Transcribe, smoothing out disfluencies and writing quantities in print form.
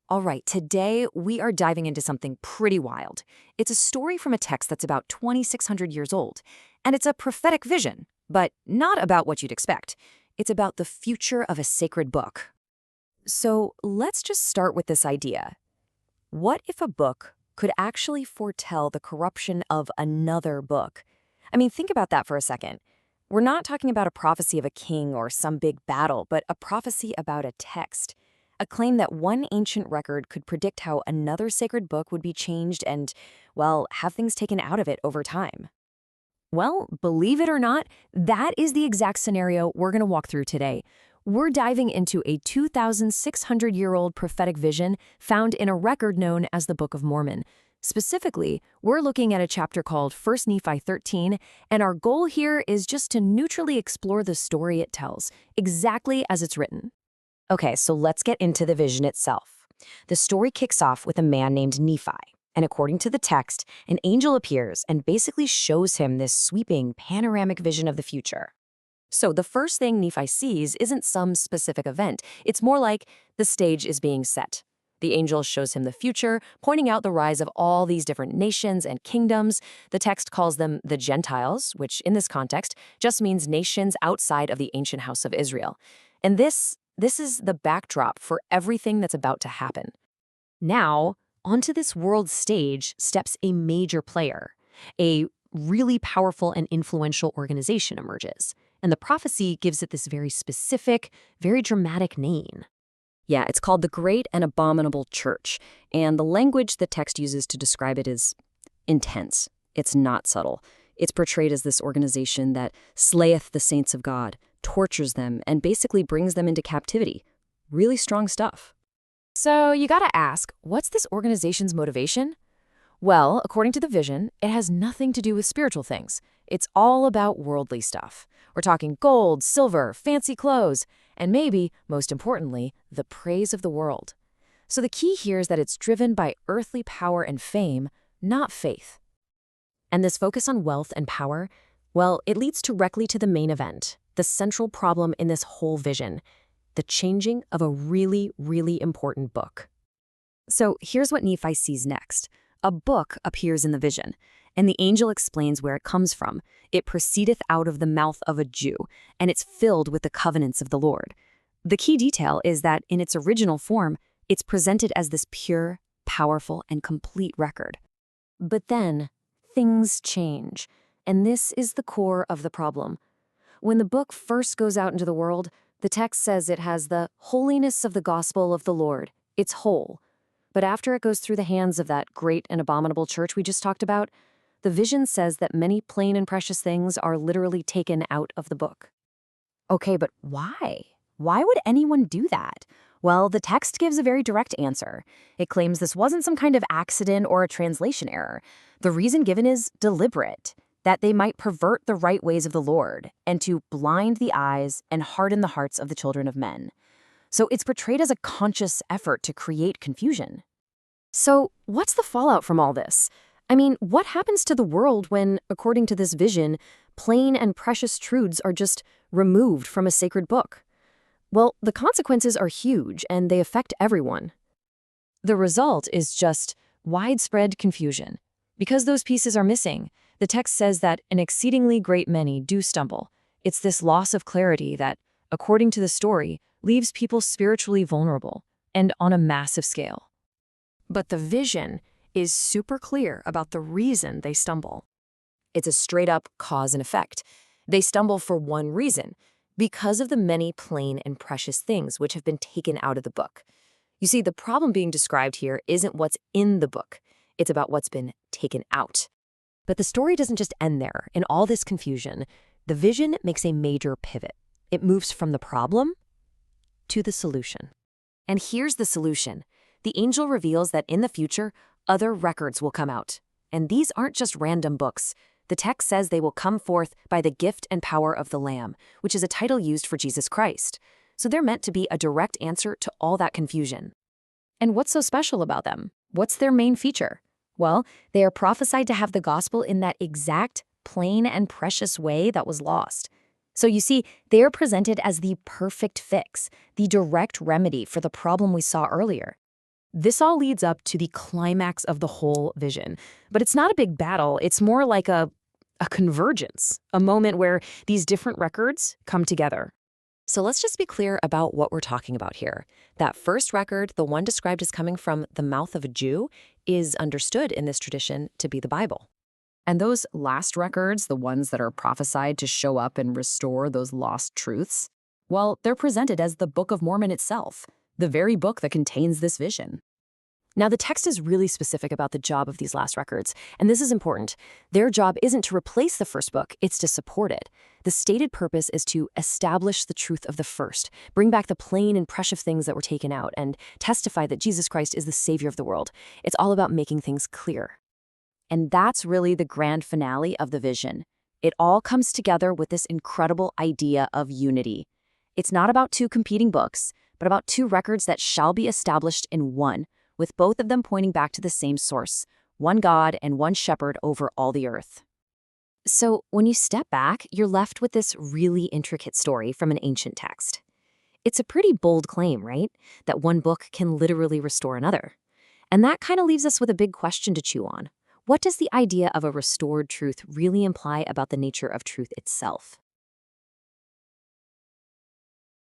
All right, today we are diving into something pretty wild. It's a story from a text that's about 2,600 years old, and it's a prophetic vision, but not about what you'd expect. It's about the future of a sacred book. So let's just start with this idea. What if a book could actually foretell the corruption of another book? I mean, think about that for a second. We're not talking about a prophecy of a king or some big battle, but a prophecy about a text. A claim that one ancient record could predict how another sacred book would be changed and, well, have things taken out of it over time. Well, believe it or not, that is the exact scenario we're going to walk through today. We're diving into a 2,600-year-old prophetic vision found in a record known as the Book of Mormon. Specifically, we're looking at a chapter called 1 Nephi 13, and our goal here is just to neutrally explore the story it tells, exactly as it's written. Okay, so let's get into the vision itself. The story kicks off with a man named Nephi, and according to the text, an angel appears and basically shows him this sweeping, panoramic vision of the future. So the first thing Nephi sees isn't some specific event. It's more like the stage is being set. The angel shows him the future, pointing out the rise of all these different nations and kingdoms. The text calls them the Gentiles, which in this context just means nations outside of the ancient house of Israel. And this is the backdrop for everything that's about to happen. Now, onto this world stage steps a major player. A really powerful and influential organization emerges, and the prophecy gives it this very specific, very dramatic name. Yeah, it's called the Great and Abominable Church, and the language the text uses to describe it is intense. It's not subtle. It's portrayed as this organization that slayeth the saints of God, tortures them, and basically brings them into captivity. Really strong stuff. So you gotta ask, what's this organization's motivation? Well, according to the vision, it has nothing to do with spiritual things. It's all about worldly stuff. We're talking gold, silver, fancy clothes, and maybe, most importantly, the praise of the world. So the key here is that it's driven by earthly power and fame, not faith. And this focus on wealth and power, well, it leads directly to the main event, the central problem in this whole vision, the changing of a really, really important book. So here's what Nephi sees next. A book appears in the vision, and the angel explains where it comes from. It proceedeth out of the mouth of a Jew, and it's filled with the covenants of the Lord. The key detail is that in its original form, it's presented as this pure, powerful, and complete record. But then, things change, and this is the core of the problem. When the book first goes out into the world, the text says it has the holiness of the gospel of the Lord. It's whole. But after it goes through the hands of that great and abominable church we just talked about, the vision says that many plain and precious things are literally taken out of the book. Okay, but why? Why would anyone do that? Well, the text gives a very direct answer. It claims this wasn't some kind of accident or a translation error. The reason given is deliberate, that they might pervert the right ways of the Lord and to blind the eyes and harden the hearts of the children of men. So it's portrayed as a conscious effort to create confusion. So what's the fallout from all this? I mean, what happens to the world when, according to this vision, plain and precious truths are just removed from a sacred book? Well, the consequences are huge, and they affect everyone. The result is just widespread confusion. Because those pieces are missing, the text says that an exceedingly great many do stumble. It's this loss of clarity that, according to the story, leaves people spiritually vulnerable, and on a massive scale. But the vision is super clear about the reason they stumble. It's a straight-up cause and effect. They stumble for one reason, because of the many plain and precious things which have been taken out of the book. You see, the problem being described here isn't what's in the book. It's about what's been taken out. But the story doesn't just end there. In all this confusion, the vision makes a major pivot. It moves from the problem to the solution. And here's the solution. The angel reveals that in the future, other records will come out. And these aren't just random books. The text says they will come forth by the gift and power of the Lamb, which is a title used for Jesus Christ. So they're meant to be a direct answer to all that confusion. And what's so special about them? What's their main feature? Well, they are prophesied to have the gospel in that exact, plain and precious way that was lost. So you see, they are presented as the perfect fix, the direct remedy for the problem we saw earlier. This all leads up to the climax of the whole vision. But it's not a big battle, it's more like a convergence, a moment where these different records come together. So let's just be clear about what we're talking about here. That first record, the one described as coming from the mouth of a Jew, is understood in this tradition to be the Bible. And those last records, the ones that are prophesied to show up and restore those lost truths, well, they're presented as the Book of Mormon itself, the very book that contains this vision. Now, the text is really specific about the job of these last records, and this is important. Their job isn't to replace the first book, it's to support it. The stated purpose is to establish the truth of the first, bring back the plain and precious things that were taken out, and testify that Jesus Christ is the Savior of the world. It's all about making things clear. And that's really the grand finale of the vision. It all comes together with this incredible idea of unity. It's not about two competing books, but about two records that shall be established in one, with both of them pointing back to the same source, one God and one shepherd over all the earth. So when you step back, you're left with this really intricate story from an ancient text. It's a pretty bold claim, right? That one book can literally restore another. And that kind of leaves us with a big question to chew on. What does the idea of a restored truth really imply about the nature of truth itself?